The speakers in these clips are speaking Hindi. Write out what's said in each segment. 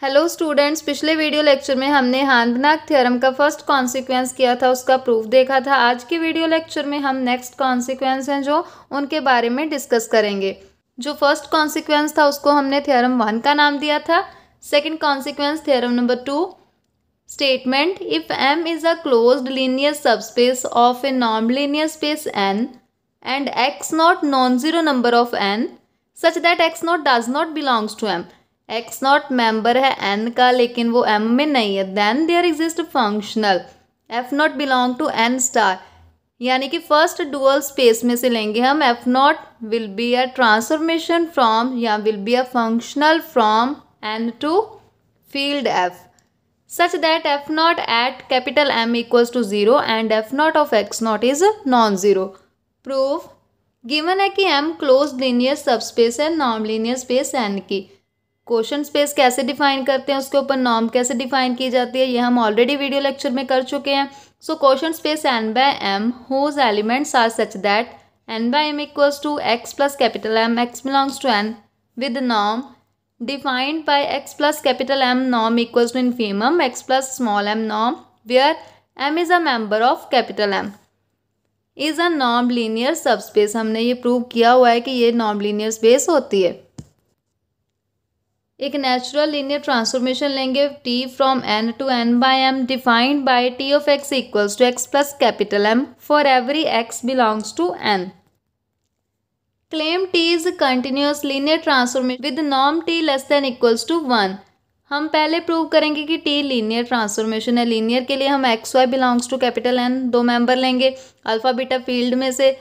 हेलो स्टूडेंट्स, पिछले वीडियो लेक्चर में हमने हार्नबनाक थ्योरम का फर्स्ट कॉन्सिक्वेंस किया था, उसका प्रूफ देखा था। आज के वीडियो लेक्चर में हम नेक्स्ट कॉन्सिक्वेंस हैं जो उनके बारे में डिस्कस करेंगे। जो फर्स्ट कॉन्सिक्वेंस था उसको हमने थ्योरम 1 का नाम दिया था। Second consequence theorem number 2, statement if M is a closed linear subspace of a non linear space N and X not non zero number of N such that X not does not belongs to M। X not member है एन का लेकिन वो एम में नहीं है, then there exist functional f not belong to n star. यानी कि फर्स्ट डुअल स्पेस में से लेंगे हम f not will be a transformation from या will be a functional from n to field f such that f not at capital M equals to 0 and f not of x not is non zero. Proof given है कि एम क्लोज लीनियर सबस्पेस है नॉन लीनियर स्पेस एन की। क्वेश्चन स्पेस कैसे डिफाइन करते हैं, उसके ऊपर नॉर्म कैसे डिफाइन की जाती है, ये हम ऑलरेडी वीडियो लेक्चर में कर चुके हैं। So quotient space n by m whose elements are such that n by m equals to x plus capital M x belongs to n with norm defined by x plus capital M norm equals to infimum x plus small m norm where m is a member of capital M is a non linear subspace. हमने ये प्रूव किया हुआ है कि ये नॉन लीनियर स्पेस होती है। एक नेचुरल लीनियर ट्रांसफॉर्मेशन लेंगे t from n to n by m defined by t of x equals to x plus capital M for every x belongs to n। Claim t is continuous linear transformation with norm t less than equals to 1। हम पहले प्रूव करेंगे कि t लीनियर ट्रांसफॉर्मेशन है। लीनियर के लिए हम x y belongs to capital N दो मेंबर लेंगे अल्फा बीटा फील्ड में से,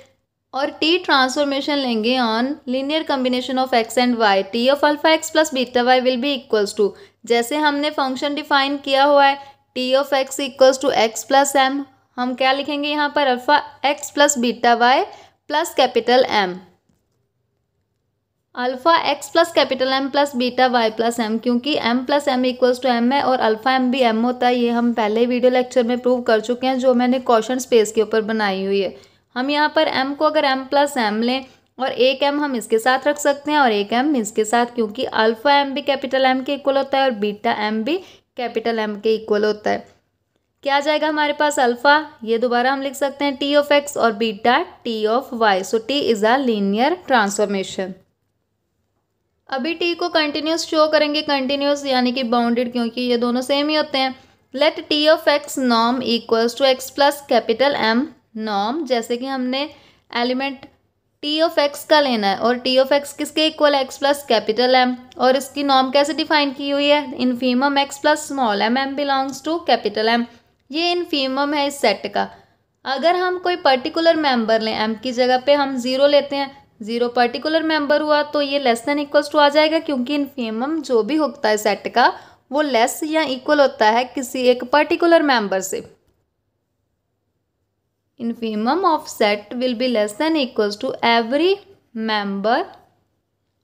और टी ट्रांसफॉर्मेशन लेंगे on linear combination of x and y. T of alpha x plus beta y will be equals to, जैसे हमने फंक्शन डिफाइन किया हुआ है t of x equals to x plus m, हम क्या लिखेंगे यहाँ पर alpha x plus beta y plus capital M. Alpha x plus capital M plus beta y plus m, क्योंकि m plus m equals to M है और अल्फा एम भी एम होता है। ये हम पहले वीडियो लेक्चर में प्रूव कर चुके हैं जो मैंने क्वेश्चन स्पेस के ऊपर बनाई हुई है। हम यहाँ पर m को अगर m प्लस एम लें और एक m हम इसके साथ रख सकते हैं और एक m इसके साथ, क्योंकि अल्फा m भी कैपिटल M के इक्वल होता है और बीटा m भी कैपिटल M के इक्वल होता है। क्या आ जाएगा हमारे पास अल्फा, ये दोबारा हम लिख सकते हैं t ऑफ x और beta t of y। So t is a linear transformation. अभी t को कंटिन्यूस शो करेंगे, कंटिन्यूस यानी कि बाउंडेड, क्योंकि ये दोनों सेम ही होते हैं। Let t of x norm equals to x plus capital M norm, जैसे कि हमने एलिमेंट टी ऑफ एक्स का लेना है और टी ऑफ एक्स किसके इक्वल है एक्स प्लस कैपिटल एम, और इसकी नॉर्म कैसे डिफाइन की हुई है infimum x plus small m m belongs to capital M. ये इनफीमम है इस सेट का। अगर हम कोई पर्टिकुलर मेंबर लें एम की जगह पे हम 0 लेते हैं, 0 पर्टिकुलर मेंबर हुआ तो ये लेस देन इक्वल्स टू आ जाएगा, क्योंकि इनफीमम जो भी होता है सेट का वो लेस या इक्वल होता है किसी एक पर्टिकुलर मेंबर से। Infimum of set will be less than equals to every member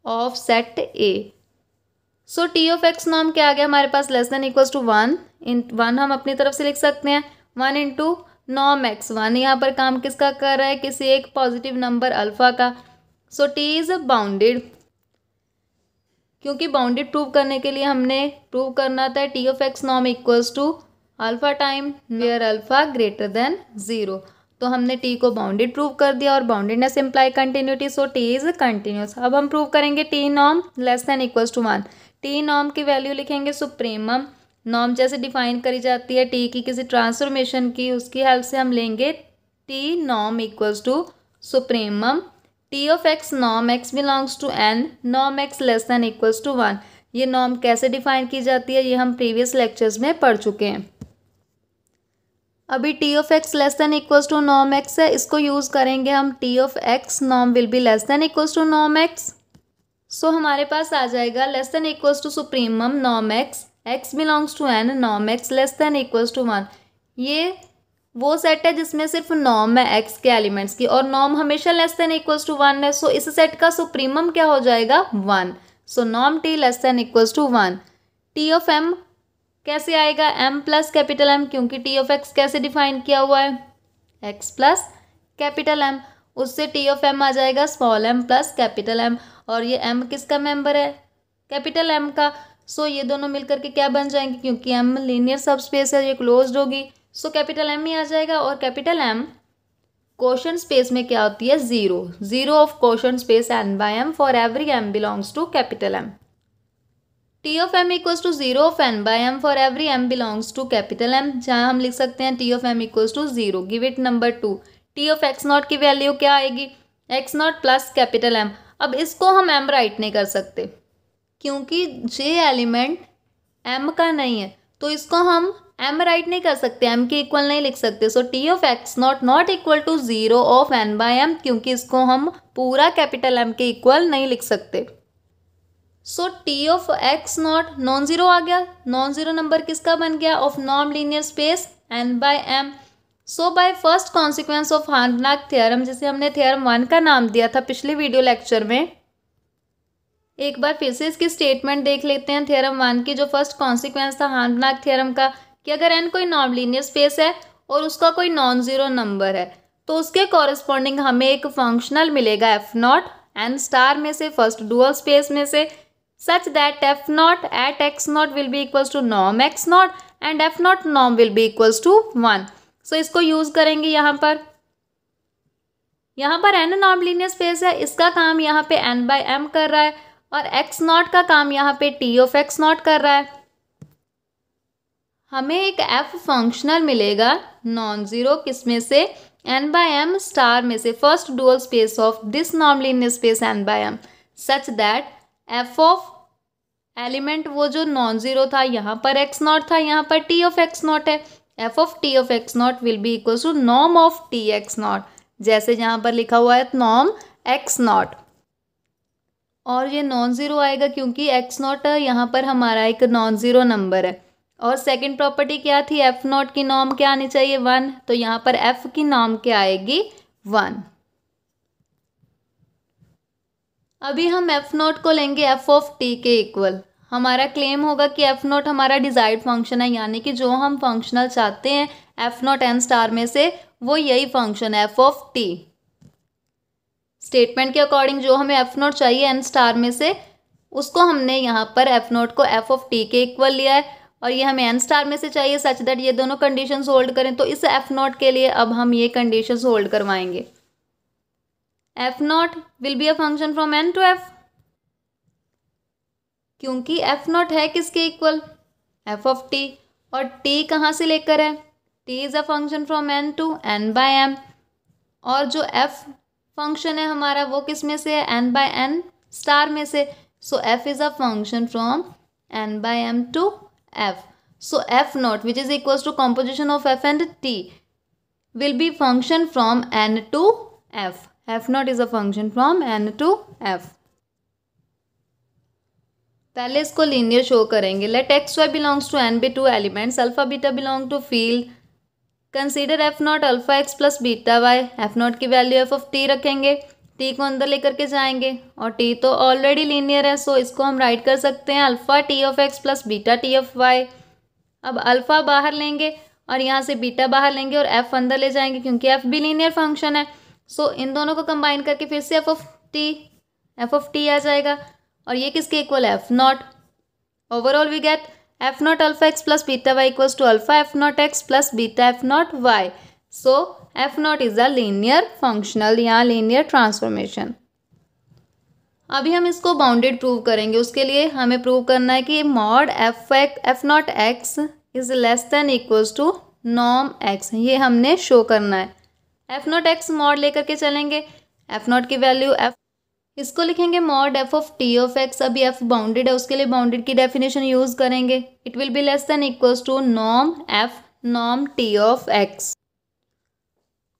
of set A. So t of x norm क्या आ गया हमारे पास, लेस देन इक्वल्स टू 1। इन 1 हम अपनी तरफ से लिख सकते हैं 1 इंटू नॉर्म एक्स। 1 यहाँ पर काम किसका कर रहा है, किसी एक पॉजिटिव नंबर अल्फा का। सो t इज बाउंडेड, क्योंकि बाउंडेड प्रूव करने के लिए हमने प्रूव करना था t of x norm equals to alpha time where alpha greater than 0। तो हमने t को बाउंडेड प्रूव कर दिया और boundedness imply continuity, so t is continuous. अब हम प्रूव करेंगे t norm less than equals to 1। t norm की वैल्यू लिखेंगे सुप्रीमम। नॉर्म जैसे डिफाइन करी जाती है t की किसी ट्रांसफॉर्मेशन की, उसकी हेल्प से हम लेंगे t norm equals to supremum t of x norm x belongs to n norm x less than equals to 1। ये नॉर्म कैसे डिफाइन की जाती है ये हम प्रीवियस लेक्चर्स में पढ़ चुके हैं। अभी t of x less than equals to norm x है, इसको यूज़ करेंगे हम t of x norm will be less than equals to norm x। So हमारे पास आ जाएगा less than equals to supremum norm x belongs to n norm x less than equals to 1। ये वो सेट है जिसमें सिर्फ नॉर्म है x के एलिमेंट्स की और नॉर्म हमेशा लेस देन इक्वल्स टू 1 है। सो इस सेट का सुप्रीमम क्या हो जाएगा 1। So norm t less than equals to 1। t of m कैसे आएगा m प्लस कैपिटल M, क्योंकि t ऑफ x कैसे डिफाइन किया हुआ है x प्लस कैपिटल M, उससे t ऑफ m आ जाएगा small m plus capital M। और ये m किसका मेंबर है कैपिटल M का, सो ये दोनों मिलकर के क्या बन जाएंगे, क्योंकि एम लीनियर सब स्पेस है, ये क्लोज्ड होगी, सो कैपिटल एम ही आ जाएगा। और कैपिटल एम क्वोशंट स्पेस में क्या होती है, zero, zero of quotient space n by m for every m belongs to capital M. T of m equals to zero of n by m for every m belongs to capital M, जहाँ हम लिख सकते हैं t of m equals to zero. Give it number 2। T of x not की वैल्यू क्या आएगी, x not plus capital M. अब इसको हम एम राइट नहीं कर सकते क्योंकि जे एलिमेंट एम का नहीं है, तो इसको हम एम राइट नहीं कर सकते, एम के इक्वल नहीं लिख सकते। So t of x not not equal to zero of n by m, क्योंकि इसको हम पूरा कैपिटल एम के इक्वल नहीं लिख सकते। So t of x not non zero आ गया, नॉन जीरो नंबर किसका बन गया, of non linear space n by m. So by first consequence of हार्ड-ब्लाक थ्योरम, जिसे हमने थ्योरम 1 का नाम दिया था पिछले वीडियो लेक्चर में, एक बार फिर से इसकी स्टेटमेंट देख लेते हैं। थ्योरम 1 की जो फर्स्ट कॉन्सिक्वेंस था हार्ड-ब्लाक थ्योरम का, कि अगर एन कोई नॉन लीनियर स्पेस है और उसका कोई नॉन जीरो नंबर है, तो उसके कॉरेस्पॉन्डिंग हमें एक फंक्शनल मिलेगा एफ नॉट एन स्टार में से, फर्स्ट डुअल स्पेस में से, such that f naught at x naught will be equals to norm x naught and f naught norm will be equals to 1। so इसको यूज करेंगे यहाँ पर n नॉन लीनियर स्पेस है, इसका काम यहाँ पे n बाय m कर रहा है, और x नॉट का काम यहाँ पे t ऑफ x नॉट कर रहा है। हमें एक f फंक्शनल मिलेगा नॉन जीरो, किसमें से, n बाय m स्टार में से, first dual space of this non linear space n by m, such that f of element वो जो नॉन जीरो था, यहाँ पर एक्स नॉट था, यहाँ पर टी ऑफ एक्स नॉट है, f of t of x not will be equal to norm of t x not, जैसे यहाँ पर लिखा हुआ है नॉर्म एक्स नॉट। और ये नॉन जीरो आएगा क्योंकि एक्स नॉट यहाँ पर हमारा एक नॉन जीरो नंबर है। और सेकंड प्रॉपर्टी क्या थी, एफ नॉट की नॉर्म क्या आनी चाहिए, 1, तो यहाँ पर एफ की नॉर्म क्या आएगी, 1। अभी हम एफ नॉट को लेंगे एफ ऑफ टी के इक्वल। हमारा क्लेम होगा कि एफ नॉट हमारा डिजायर्ड फंक्शन है, यानी कि जो हम फंक्शनल चाहते हैं एफ नॉट एन स्टार में से, वो यही फंक्शन है एफ ऑफ टी। स्टेटमेंट के अकॉर्डिंग जो हमें एफ नॉट चाहिए एन स्टार में से, उसको हमने यहाँ पर एफ नॉट को एफ ऑफ टी के इक्वल लिया है, और ये हमें एन स्टार में से चाहिए सच दैट ये दोनों कंडीशंस होल्ड करें। तो इस एफ नॉट के लिए अब हम ये कंडीशंस होल्ड करवाएंगे। F not will be a function from n to f, क्योंकि एफ नॉट है किसके इक्वल, एफ ऑफ टी, और टी कहाँ से लेकर है, t is a function from n to n by m, और जो एफ फंक्शन है हमारा वो किस में से है, एन बाय एन स्टार में से। So f is a function from n by m to f. So f not which is equals to composition of f and t will be function from n to f. F not is a function from n to f. पहले इसको लीनियर शो करेंगे। Let x y belongs to n be two elements, alpha beta belong to field, consider f not alpha x plus beta Y. F not की वैल्यू एफ ऑफ टी रखेंगे, टी को अंदर लेकर के जाएंगे, और टी तो ऑलरेडी लीनियर है, सो इसको हम राइट कर सकते हैं alpha t of x plus beta t of y. अब अल्फा बाहर लेंगे और यहाँ से बीटा बाहर लेंगे और एफ अंदर ले जाएंगे, क्योंकि एफ भी लीनियर फंक्शन है। सो इन दोनों को कंबाइन करके फिर से एफ ऑफ टी आ जाएगा, और ये किसके इक्वल है, f not. Overall we get f not alpha x plus beta y equals to alpha f not x plus beta f not y. So f not is a linear functional या लीनियर ट्रांसफॉर्मेशन। अभी हम इसको बाउंडेड प्रूव करेंगे। उसके लिए हमें प्रूव करना है कि mod f not x is less than equals to norm x, ये हमने शो करना है। एफ नॉट एक्स मॉड लेकर के चलेंगे, एफ नॉट की वैल्यू एफ, इसको लिखेंगे mod f of t of x. अभी एफ बाउंडेड है, उसके लिए बाउंडेड की डेफिनेशन यूज करेंगे। It will be less than equals to norm f norm t of x,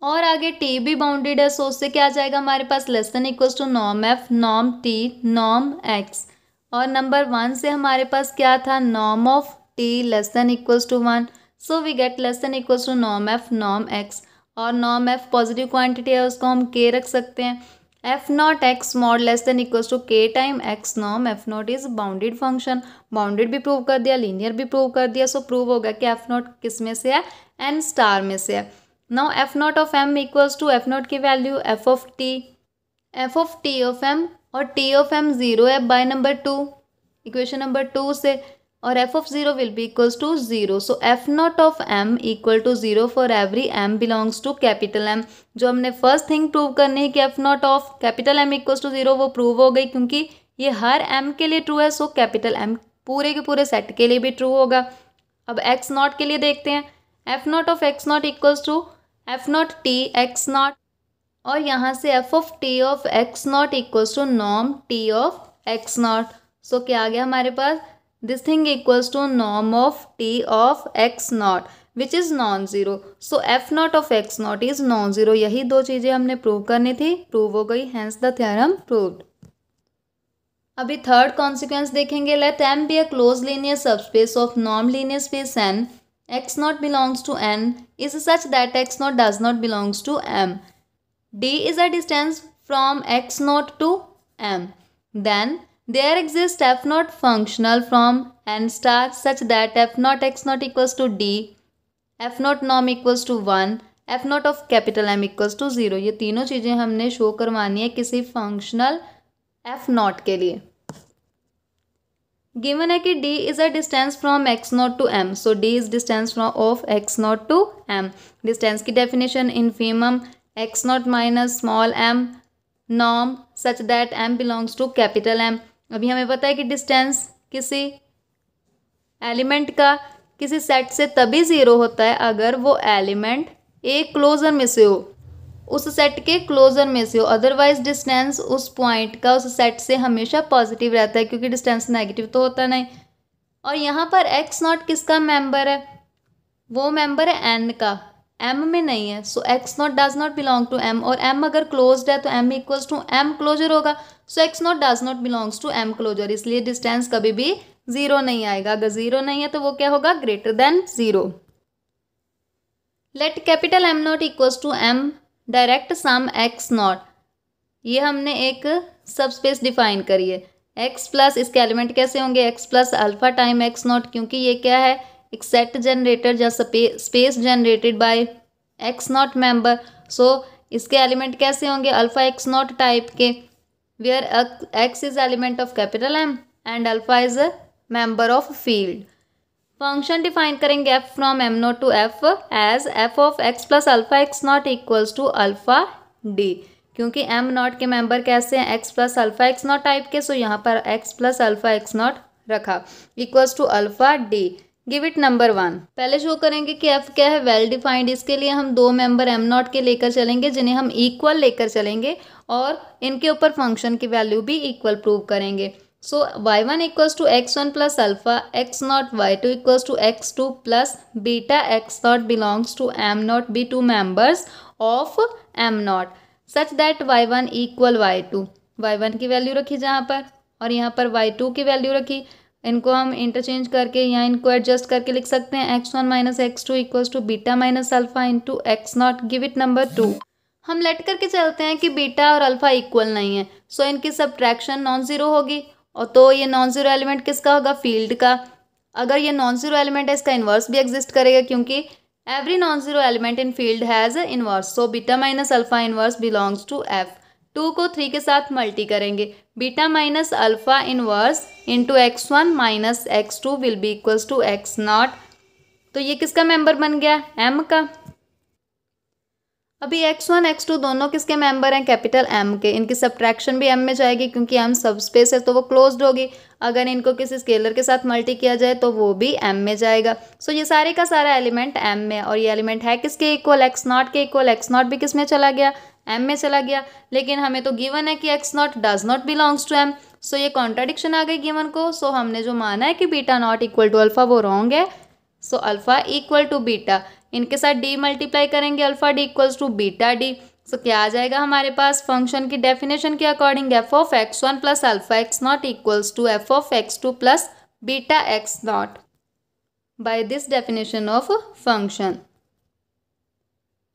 और आगे टी भी बाउंडेड है, सो उससे क्या आ जाएगा हमारे पास, less than equals to norm f norm t norm x. और नंबर 1 से हमारे पास क्या था, norm of t less than equals to 1, so we get less than equals to norm f norm x. और नॉर्म एफ पॉजिटिव क्वांटिटी है, उसको हम के रख सकते हैं। F not x mod less than equals to k time x norm f not is bounded function. Bounded भी प्रूव कर दिया, लीनियर भी प्रूव कर दिया, सो प्रूव होगा कि एफ नॉट किस में से है, एन स्टार में से है। Now f not of m equals to f not की value f of t of m, और टी ऑफ एम 0 है बाय नंबर 2, इक्वेशन नंबर 2 से, और f of 0 will be equals to 0. So f not of m equal to 0 for every m belongs to capital M. जो हमने फर्स्ट थिंग प्रूव करनी है कि f not of capital M equals to 0, वो प्रूव हो गई क्योंकि ये हर एम के लिए ट्रू है. सो कैपिटल एम पूरे के पूरे सेट के लिए भी ट्रू होगा. अब एक्स नॉट के लिए देखते हैं. F not of x not equals to f not t x not, और यहाँ से f of t of x not equals to norm t of x not. So क्या आ गया हमारे पास, this thing equals to norm of t of x not which is non zero. So f not of x not is non zero. यही दो चीज़ें हमने प्रूव करनी थी, प्रूव हो गई, हैंस द थ्योरम प्रूव्ड. अभी थर्ड कॉन्सिक्वेंस देखेंगे. Let m be a close linear subspace of norm linear space n. X not belongs to n is such that x not does not belongs to m. D is a distance from x naught to m. Then there exists f naught functional from n star such that f naught x naught equals to d, f naught norm equals to 1, f naught of capital M equals to 0. ये तीनों चीज़ें हमने शो करवानी है किसी फंक्शनल f naught के लिए. गिवन है कि d is a distance from x naught to m. So d is distance from of x naught to m. Distance की definition infimum x naught minus small m norm such that m belongs to capital M. अभी हमें पता है कि डिस्टेंस किसी एलिमेंट का किसी सेट से तभी ज़ीरो होता है अगर वो एलिमेंट एक क्लोजर में से हो, उस सेट के क्लोजर में से हो. अदरवाइज डिस्टेंस उस पॉइंट का उस सेट से हमेशा पॉजिटिव रहता है क्योंकि डिस्टेंस नेगेटिव तो होता नहीं. और यहाँ पर x नॉट किसका मेंबर है, वो मेंबर है n का, m में नहीं है. So x not does not belong to m, और m अगर क्लोज्ड है तो m equals to m closure होगा. So x not does not belongs to m closure, इसलिए डिस्टेंस कभी भी ज़ीरो नहीं आएगा. अगर ज़ीरो नहीं है तो वो क्या होगा, greater than zero. Let capital M not equals to m direct sum x not. ये हमने एक सबस्पेस डिफाइन करी है. x प्लस इसके एलिमेंट कैसे होंगे, x plus alpha time x naught, क्योंकि ये क्या है, एक सेट जनरेटेड या space generated by x not member. So इसके एलिमेंट कैसे होंगे, अल्फा एक्स नॉट टाइप के, where x is element of capital M and alpha is a member of field. Function define करेंगे F from M naught to F as F of x plus alpha x not equals to alpha d. क्योंकि एम नॉट के मेंबर कैसे हैं, x plus alpha x naught type के, सो यहाँ पर x plus alpha x naught रखा, equals to alpha d. Give it number 1. पहले शो करेंगे कि f क्या है, वेल डिफाइंड. इसके लिए हम दो मेंबर m नॉट के लेकर चलेंगे जिन्हें हम इक्वल लेकर चलेंगे और इनके ऊपर फंक्शन की वैल्यू भी इक्वल प्रूव करेंगे. So y1 equals to x1 plus alpha x not, y2 equals to x2 plus beta x not belongs to m not be two members of m not such that y1 equal y2. y1 की वैल्यू रखी जहाँ पर, और यहाँ पर y2 की वैल्यू रखी. इनको हम इंटरचेंज करके या इनको एडजस्ट करके लिख सकते हैं x1 minus x2 equals to beta minus alpha into x not. Give it number 2. हम लेट करके चलते हैं कि बीटा और अल्फा इक्वल नहीं है. सो इनकी सब्ट्रैक्शन नॉन ज़ीरो होगी, और तो ये नॉन ज़ीरो एलिमेंट किसका होगा, फील्ड का. अगर ये नॉन ज़ीरो एलिमेंट है इसका इन्वर्स भी एग्जिस्ट करेगा क्योंकि every non zero element in field has inverse. So beta minus alpha inverse belongs to f. 2 को 3 के साथ मल्टी करेंगे. Beta minus alpha inverse into x1 minus x2 will be equals to x not. तो ये किसका मेंबर बन गया, m का. अभी x1 x2 दोनों किसके मेंबर हैं, कैपिटल M के. इनकी सब्ट्रैक्शन भी m में जाएगी क्योंकि m सब स्पेस है तो वो क्लोज्ड होगी. अगर इनको किसी स्केलर के साथ मल्टी किया जाए तो वो भी m में जाएगा. सो ये सारे का सारा एलिमेंट m में, और ये एलिमेंट है किसके इक्वल, x नॉट के इक्वल. x नॉट भी किस में चला गया, m में चला गया. लेकिन हमें तो गिवन है कि x not does not belongs to m. So ये कॉन्ट्राडिक्शन आ गई गिवन को. सो हमने जो माना है कि beta not equal to alpha वो रॉन्ग है. So alpha equal to beta, इनके साथ d मल्टीप्लाई करेंगे, alpha d equals to beta d. So क्या आ जाएगा हमारे पास, फंक्शन की डेफिनेशन के according F of x1 plus alpha x not equals to F of x2 plus beta x naught by this definition of function.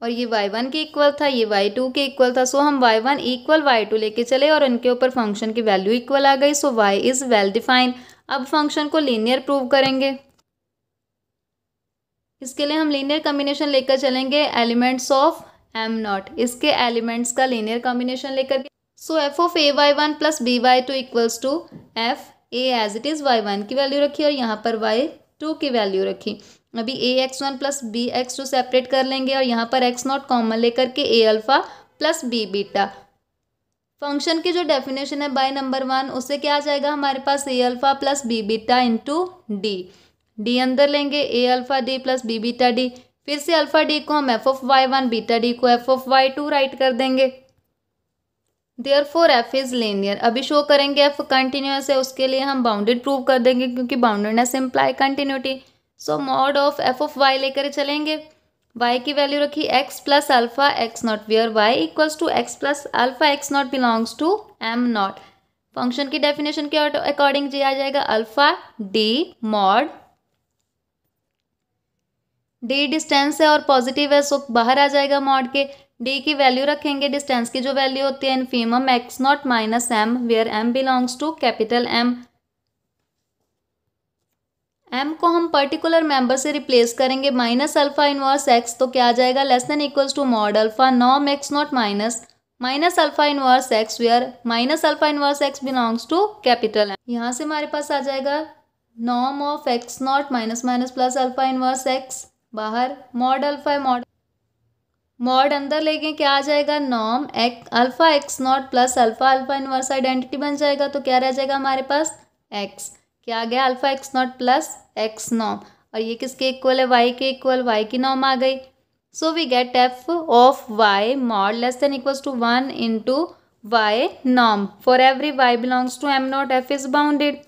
और ये y1 के इक्वल था, ये y2 के इक्वल था. सो हम y1 इक्वल y2 लेके चले और इनके ऊपर फंक्शन की वैल्यू इक्वल आ गई. So y is well defined. अब फंक्शन को लीनियर प्रूव करेंगे. इसके लिए हम लीनियर कॉम्बिनेशन लेकर चलेंगे एलिमेंट्स ऑफ m नॉट, इसके एलिमेंट्स का लीनियर कॉम्बिनेशन लेकर. So f of ay1 plus by2 equals to f a as it is y1 की वैल्यू रखी और यहाँ पर y2 की वैल्यू रखी। अभी ए x1 plus B x2 separate कर लेंगे और यहाँ पर x0 कॉमन लेकर के a alpha plus b beta. Function की जो डेफिनेशन है बाय नंबर 1, उससे क्या आ जाएगा हमारे पास a alpha plus b beta into d. D अंदर लेंगे, a alpha d plus b beta d. फिर से अल्फ़ा डी को हम F of y1, beta d को एफ ऑफ y2 राइट कर देंगे। Therefore F is linear. अभी शो करेंगे एफ कंटिन्यूअस है, उसके लिए हम बाउंडेड प्रूव कर देंगे क्योंकि boundedness imply continuity. So mod of F of y लेकर चलेंगे। y की वैल्यू रखी x plus alpha x not, where y equals to x plus alpha x not belongs to m not. Function की डेफिनेशन के अकॉर्डिंग जी आ जाएगा alpha d mod d distance है और पॉजिटिव है, सो बाहर आ जाएगा मॉड के। डी की वैल्यू रखेंगे, डिस्टेंस की जो वैल्यू होती है infimum x not minus m, where m belongs to capital M. M को हम पर्टिकुलर मेंबर से रिप्लेस करेंगे, माइनस अल्फा इनवर्स एक्स, तो क्या आ जाएगा less than equals to mod alpha नॉम x not minus alpha inverse x, where minus alpha inverse x belongs to capital M. यहाँ से हमारे पास आ जाएगा नॉम of x not minus minus plus alpha inverse x, बाहर मॉड अल्फा मॉड अंदर लेंगे, क्या आ जाएगा नॉम alpha x not plus alpha inverse identity बन जाएगा, तो क्या रह जाएगा हमारे पास एक्स। क्या आ गया alpha x not plus x नॉम, और ये किसके इक्वल है वाई के इक्वल, वाई की नॉम आ गई। So we get f of y mod less than equals to 1 into y नॉम for every y belongs to M not, f is bounded.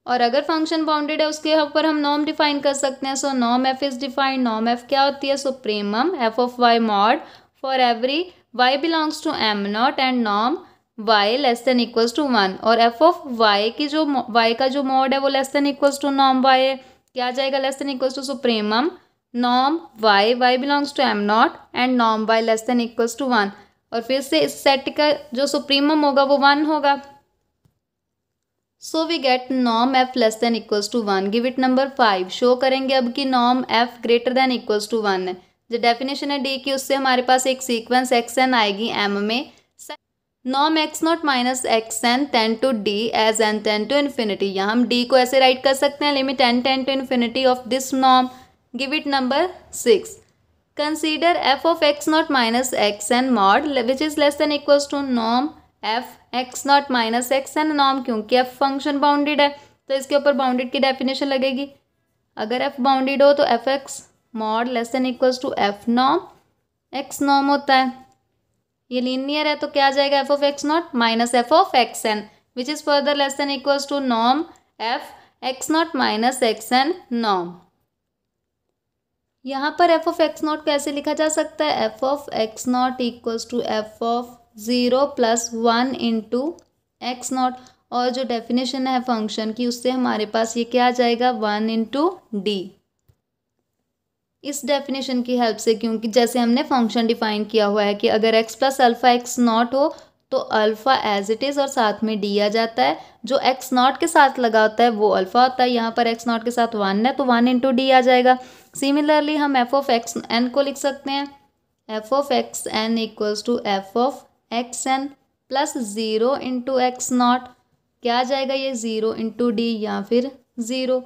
और अगर फंक्शन बाउंडेड है उसके ऊपर हम नॉर्म डिफाइन कर सकते हैं। So norm F is defined, norm F क्या होती है supremum F of y mod for every y belongs to am not and norm y less than equals to 1। और एफ ऑफ वाई की जो वाई का जो मॉड है वो less than equals to norm y है, क्या आ जाएगा less than equals to supremum norm y belongs to am not and norm y less than equals to 1। और फिर से इस सेट का जो सुप्रीमम होगा वो 1 होगा। So we get norm f less than equals to 1। Give it number 5। Show करेंगे अब कि norm f greater than equals to 1 है। जो डेफिनेशन है डी की, उससे हमारे पास एक सीक्वेंस एक्स एन आएगी एम में। Norm x not minus x n tends to d as n tends to infinity. यहाँ हम डी को ऐसे राइट कर सकते हैं, limit n tends to infinity of this norm. Give it number 6। Consider f of x not minus x n mod which is less than equals to norm f x not minus x n norm, क्योंकि एफ फंक्शन बाउंडेड है तो इसके ऊपर बाउंडेड की डेफिनेशन लगेगी। अगर एफ बाउंडेड हो तो f x mod less than equals to f norm x norm होता है। ये लीनियर है तो क्या आ जाएगा f of x not minus f of x n which is further less than equals to norm f x not minus x n norm. यहाँ पर एफ ऑफ एक्स नॉट कैसे लिखा जा सकता है, f of x not equals to F of 0 plus 1 into x not. और जो डेफिनेशन है फंक्शन की उससे हमारे पास ये क्या आ जाएगा 1 इंटू डी। इस डेफिनेशन की हेल्प से, क्योंकि जैसे हमने फंक्शन डिफाइन किया हुआ है कि अगर x plus alpha x not हो तो अल्फ़ा एज इट इज़ और साथ में डी आ जाता है, जो एक्स नॉट के साथ लगा होता है वो अल्फ़ा होता है। यहाँ पर एक्स नॉट के साथ 1 है तो 1 इंटू डी आ जाएगा। सिमिलरली हम एफ ऑफ एक्स एन को लिख सकते हैं, f of x n equals to F of x n plus 0 into x not. क्या आ जाएगा ये 0 इंटू डी या फिर 0।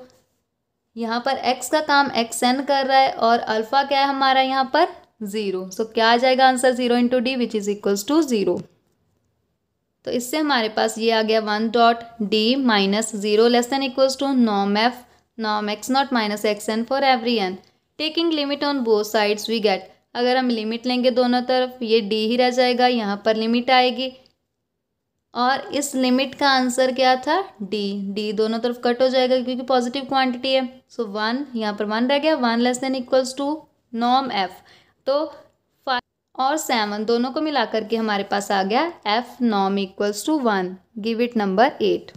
यहाँ पर x का काम एक्स एन कर रहा है और अल्फ़ा क्या है हमारा यहाँ पर 0। सो क्या आ जाएगा answer 0 into d which is equals to 0। तो इससे हमारे पास ये आ गया 1 dot d minus 0 less than equals to norm f norm x not minus x n for every n. Taking limit on both sides we get, अगर हम लिमिट लेंगे दोनों तरफ ये डी ही रह जाएगा, यहाँ पर लिमिट आएगी और इस लिमिट का आंसर क्या था डी दोनों तरफ कट हो जाएगा क्योंकि पॉजिटिव क्वांटिटी है। सो 1 यहाँ पर 1 रह गया, 1 less than equals to norm f. तो 5 और 7 दोनों को मिला करके हमारे पास आ गया f norm equals to 1। Give it number 8।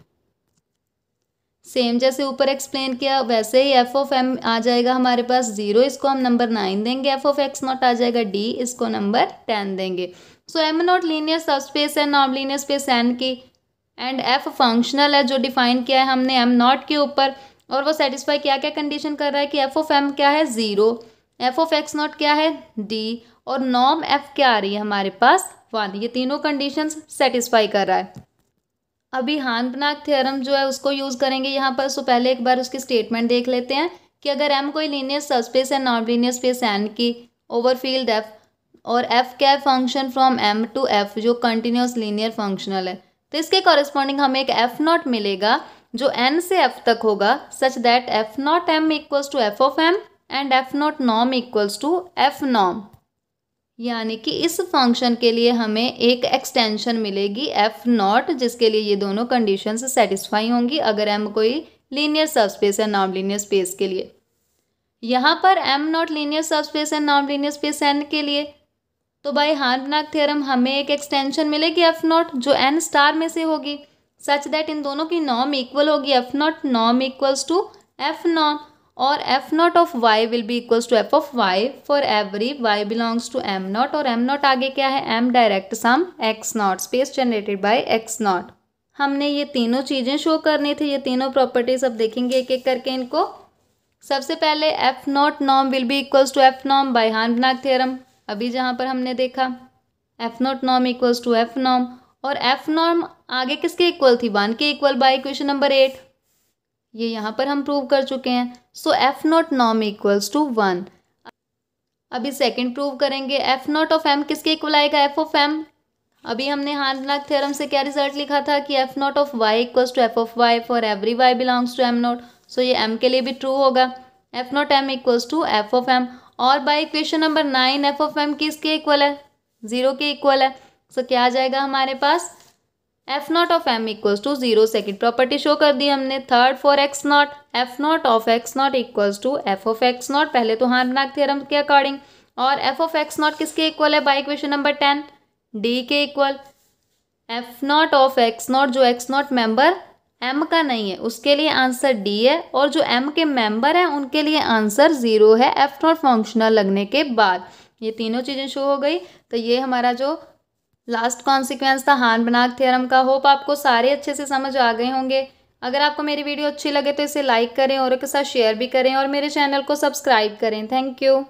Same जैसे ऊपर एक्सप्लेन किया वैसे ही एफ ऑफ एम आ जाएगा हमारे पास 0, इसको हम नंबर 9 देंगे। एफ ऑफ एक्स नॉट आ जाएगा डी, इसको नंबर 10 देंगे। So m not linear subspace है नॉन लीनियर स्पेस एन की, एंड एफ फंक्शनल है जो डिफाइन किया है हमने एम नॉट के ऊपर, और वो सेटिस्फाई क्या क्या कंडीशन कर रहा है कि एफ ऑफ एम क्या है 0, एफ ऑफ एक्स नॉट क्या है डी, और नॉर्म एफ क्या आ रही है हमारे पास 1। ये तीनों कंडीशंस सेटिस्फाई कर रहा है। अभी हार्न-बनाक थ्योरम जो है उसको यूज़ करेंगे यहाँ पर। सो पहले एक बार उसकी स्टेटमेंट देख लेते हैं कि अगर M कोई लीनियर सबस्पेस है नॉन लीनियर स्पेस N की ओवर फील्ड F और F क्या है function from M to F जो कंटिन्यूस लीनियर फंक्शनल है, तो इसके कॉरेस्पॉन्डिंग हमें एक F नॉट मिलेगा जो N से F तक होगा such that F not M equals to F of M and F not नॉम इक्वल्स टू F नॉम। यानी कि इस फंक्शन के लिए हमें एक एक्सटेंशन मिलेगी F नॉट जिसके लिए ये दोनों कंडीशंस सेटिस्फाई होंगी अगर M कोई लीनियर सबस्पेस है नॉन लीनियर स्पेस के लिए। यहाँ पर M नॉट लीनियर सबस्पेस है नॉन लीनियर स्पेस N के लिए, तो बाय हार्न-बनाक थ्योरम हमें एक एक्सटेंशन मिलेगी F नॉट जो N स्टार में से होगी सच दैट इन दोनों की नॉर्म इक्वल होगी F not norm equals to F norm और F not of Y will be equals to F of Y for every Y belongs to M not. और M नॉट आगे क्या है, M direct sum X not space generated by X not. हमने ये तीनों चीज़ें शो करनी थी, ये तीनों प्रॉपर्टीज अब देखेंगे एक एक करके इनको। सबसे पहले F not norm will be equals to F norm by Hahn Banach theorem. अभी जहाँ पर हमने देखा F not norm equals to F norm और F नॉर्म आगे किसके इक्वल थी, 1 के इक्वल बाय इक्वेशन नंबर 8, ये यहाँ पर हम प्रूव कर चुके हैं। So F not norm equals to 1। अभी सेकंड प्रूव करेंगे F नॉट ऑफ M किसके इक्वल आएगा, F ऑफ M। अभी हमने हार्न-बनाक थ्योरम से क्या रिजल्ट लिखा था कि F not of Y equals to F of Y for every Y belongs to M naught. So ये M के लिए भी ट्रू होगा, F not M equals to F of M। और by equation number 9 F of M किसके इक्वल है, 0 के इक्वल है। सो क्या आ जाएगा हमारे पास, F not of M equals to 0। Second property show कर दी हमने। Third for X not F not of X not equals to F of X not, पहले तो हार्न-बनाक थ्योरम के अकॉर्डिंग। और F ऑफ X नॉट किसके इक्वल है बाय इक्वेशन नंबर 10, D के इक्वल। F not of X not जो X नॉट मेंबर M का नहीं है उसके लिए आंसर D है और जो M के मेंबर हैं उनके लिए आंसर 0 है F नॉट फंक्शनल लगने के बाद। ये तीनों चीज़ें शो हो गई। तो ये हमारा जो लास्ट कॉन्सिक्वेंस था हार्न-बनाक थ्योरम का। होप आपको सारे अच्छे से समझ आ गए होंगे। अगर आपको मेरी वीडियो अच्छी लगे तो इसे लाइक करें और के साथ शेयर भी करें और मेरे चैनल को सब्सक्राइब करें। Thank you.